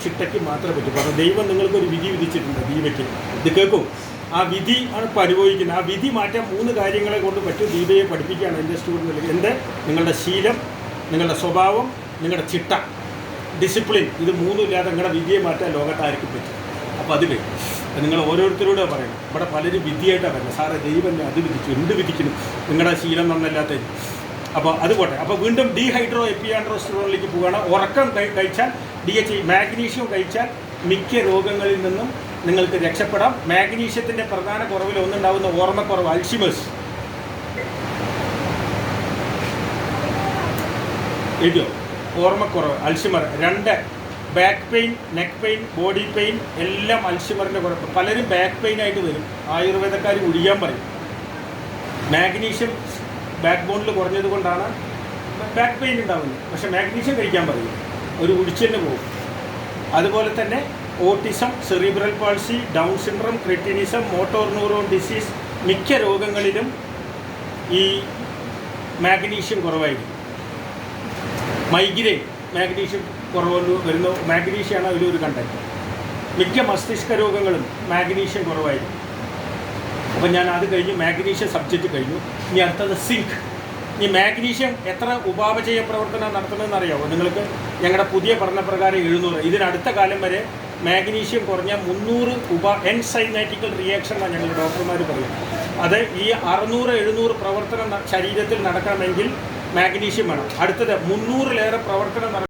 ചിട്ടയ്ക്ക് മാത്രമേ പറ്റൂ. കാരണം ദൈവം നിങ്ങൾക്കൊരു വിധി വിധിച്ചിട്ടുണ്ട് ദീപയ്ക്ക്. ഇത് കേൾക്കും, ആ വിധി ആണ് ഇപ്പോൾ അനുഭവിക്കുന്നത്. ആ വിധി മാറ്റാൻ 3 കാര്യങ്ങളെ കൊണ്ട് പറ്റും. ദീപയെ പഠിപ്പിക്കുകയാണ് എൻ്റെ സ്റ്റുഡൻറ്റിൽ. നിങ്ങളുടെ ശീലം, നിങ്ങളുടെ സ്വഭാവം, നിങ്ങളുടെ ചിട്ട, ഡിസിപ്ലിൻ. ഇത് 3 ഇല്ലാതെ നിങ്ങളുടെ വിധിയെ മാറ്റാൻ ലോകത്താർക്കും പറ്റും. അപ്പോൾ അത് കഴിയും. നിങ്ങൾ ഓരോരുത്തരോട് പറയണം. ഇവിടെ പലരും വിധിയായിട്ടാണ് പറയുന്നത്. സാറേ ദൈവം അത് വിധിച്ചു, എന്ത് വിധിക്കുന്നു, നിങ്ങളുടെ ശീലം നന്നല്ലാത്ത. അപ്പോൾ അത് പോട്ടെ. അപ്പോൾ വീണ്ടും ഡീഹൈഡ്രോ എപ്പിയാൻഡ്രോസ്റ്ററോണിലേക്ക് പോവുകയാണ്. ഉറക്കം കഴിച്ചാൽ DHA മാഗ്നീഷ്യം കഴിച്ചാൽ മിക്ക രോഗങ്ങളിൽ നിന്നും നിങ്ങൾക്ക് രക്ഷപ്പെടാം. മാഗ്നീഷ്യത്തിൻ്റെ പ്രധാന കുറവിൽ ഒന്നുണ്ടാകുന്ന ഓർമ്മക്കുറവ്, അൽഷിമേഴ്സ്. എഴുതിയോ? ഓർമ്മക്കുറവ്, Alzheimer. 2 back pain, neck pain, body pain എല്ലാം അൽഷിമറിൻ്റെ കുഴപ്പം. പലരും ബാക്ക് പെയിനായിട്ട് വരും. ആയുർവേദക്കാർ ഒഴിയാൻ പറയും. മാഗ്നീഷ്യം ബാക്ക് ബോണിൽ കുറഞ്ഞത് കൊണ്ടാണ് ബാക്ക് പെയിൻ ഉണ്ടാകുന്നത്. പക്ഷേ മാഗ്നീഷ്യം കഴിക്കാൻ പറയും, ഒരു ഒഴിച്ചെന്ന് പോകും. അതുപോലെ തന്നെ autism, cerebral palsy, down syndrome, cretinism, motor neuron disease, മിക്ക രോഗങ്ങളിലും ഈ മാഗ്നീഷ്യം കുറവായിരിക്കും. മൈഗ്രെയിൻ മാഗ്നീഷ്യം കുറവ് വരുന്ന മാഗ്നീഷ്യമാണ് അതിലൊരു കണ്ടന്റ്. മിക്ക മസ്തിഷ്ക രോഗങ്ങളും മാഗ്നീഷ്യം കുറവായിരിക്കും. അപ്പം ഞാൻ അത് കഴിഞ്ഞ് മാഗ്നീഷ്യം സബ്ജക്റ്റ് കഴിഞ്ഞു. ഇനി അടുത്തത് സിങ്ക്. ഈ മാഗ്നീഷ്യം എത്ര ഉപാപചയ പ്രവർത്തനം നടത്തണമെന്ന് അറിയാമോ നിങ്ങൾക്ക്? ഞങ്ങളുടെ പുതിയ പഠനപ്രകാരം 700. ഇതിനടുത്ത കാലം വരെ മാഗ്നീഷ്യം കുറഞ്ഞ 300 എൻസൈമാറ്റിക്കൽ റിയാക്ഷൻ എന്നാണ് ഞങ്ങൾ ഡോക്ടർമാർ പറയും. അത് ഈ 600-700 പ്രവർത്തനം ശരീരത്തിൽ നടക്കണമെങ്കിൽ മാഗ്നീഷ്യം വേണം. അടുത്തത് 300-ലേറെ പ്രവർത്തനം